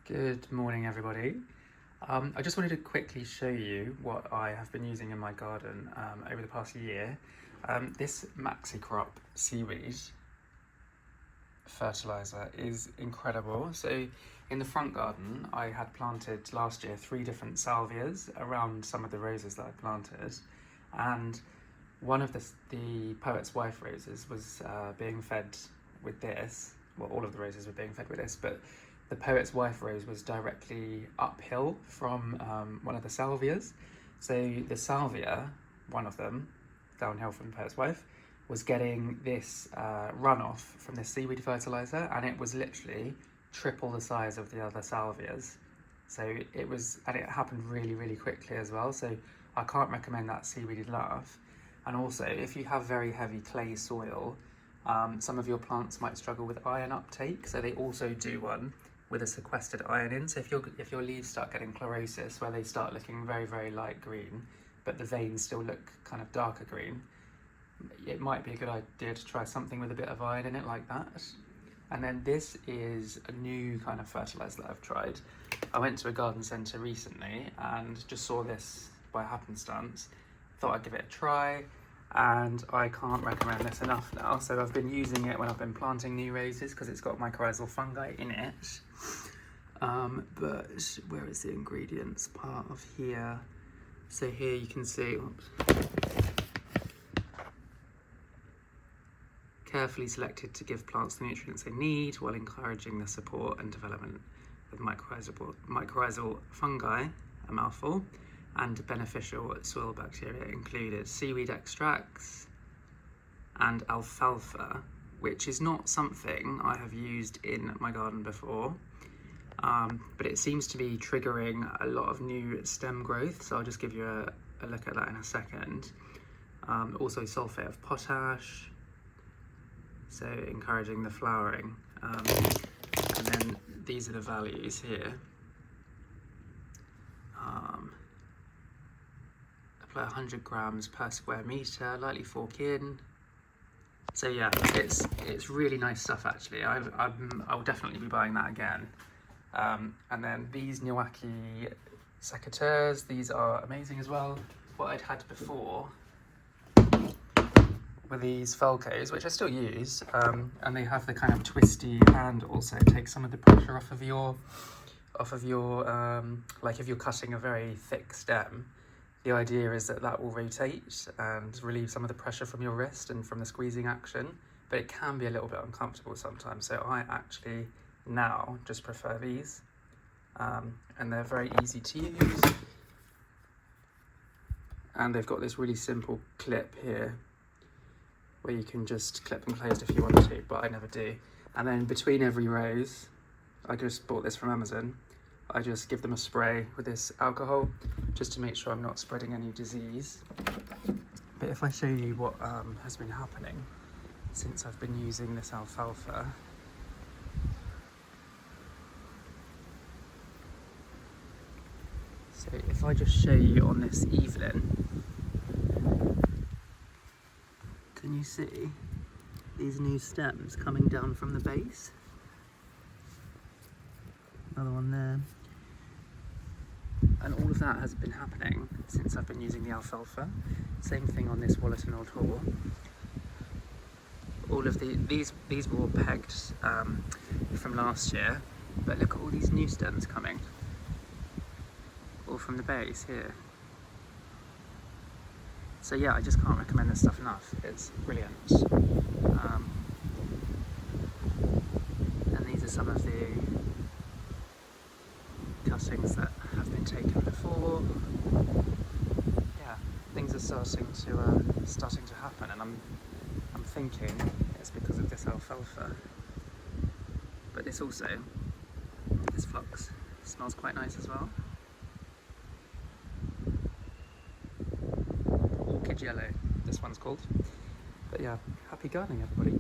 Good morning, everybody. I just wanted to quickly show you what I have been using in my garden over the past year. This maxi crop seaweed fertiliser is incredible. So in the front garden, I had planted last year 3 different salvias around some of the roses that I planted, and one of the poet's wife roses was being fed with this. Well, all of the roses were being fed with this, but the poet's wife rose was directly uphill from one of the salvias. So the salvia, one of them, downhill from the poet's wife, was getting this runoff from this seaweed fertiliser, and it was literally triple the size of the other salvias. So it was, and it happened really, really quickly as well. So I can't recommend that seaweed enough. And also, if you have very heavy clay soil, some of your plants might struggle with iron uptake. So they also do one with a sequestered iron in. So if your leaves start getting chlorosis, where they start looking very, very light green, but the veins still look kind of darker green, it might be a good idea to try something with a bit of iron in it like that. And then this is a new kind of fertiliser that I've tried. I went to a garden centre recently and just saw this by happenstance. Thought I'd give it a try, and I can't recommend this enough now. So I've been using it when I've been planting new roses because it's got mycorrhizal fungi in it. But where is the ingredients part of here? So here you can see, carefully selected to give plants the nutrients they need while encouraging the support and development of mycorrhizal fungi, a mouthful, and beneficial soil bacteria included seaweed extracts and alfalfa, which is not something I have used in my garden before, but it seems to be triggering a lot of new stem growth, so I'll just give you a look at that in a second. Also sulfate of potash, so encouraging the flowering, and then these are the values here. Apply 100 grams per square metre, lightly fork in. So yeah, it's really nice stuff actually. I'll definitely be buying that again. And then these Niwaki secateurs, these are amazing as well. What I'd had before were these Felcos, which I still use, and they have the kind of twisty handle, so it takes some of the pressure off of your like if you're cutting a very thick stem, the idea is that will rotate and relieve some of the pressure from your wrist and from the squeezing action, but it can be a little bit uncomfortable sometimes. So I actually now just prefer these, and they're very easy to use, and they've got this really simple clip here where you can just clip them closed if you want to, but I never do. And then between every rose, I just bought this from Amazon, I just give them a spray with this alcohol just to make sure I'm not spreading any disease. But if I show you what has been happening since I've been using this alfalfa, so if I just show you on this Evelyn, can you see these new stems coming down from the base? Another one there. And all of that has been happening since I've been using the alfalfa. Same thing on this Wallerton Old Hall. All of these were all pegged from last year, but look at all these new stems coming, all from the base here. So yeah, I just can't recommend this stuff enough. It's brilliant. And these are some of the cuttings that have been taken before. Yeah, things are starting to happen, and I'm thinking it's because of this alfalfa. But this phlox smells quite nice as well. Orchid yellow, this one's called. But yeah, happy gardening, everybody.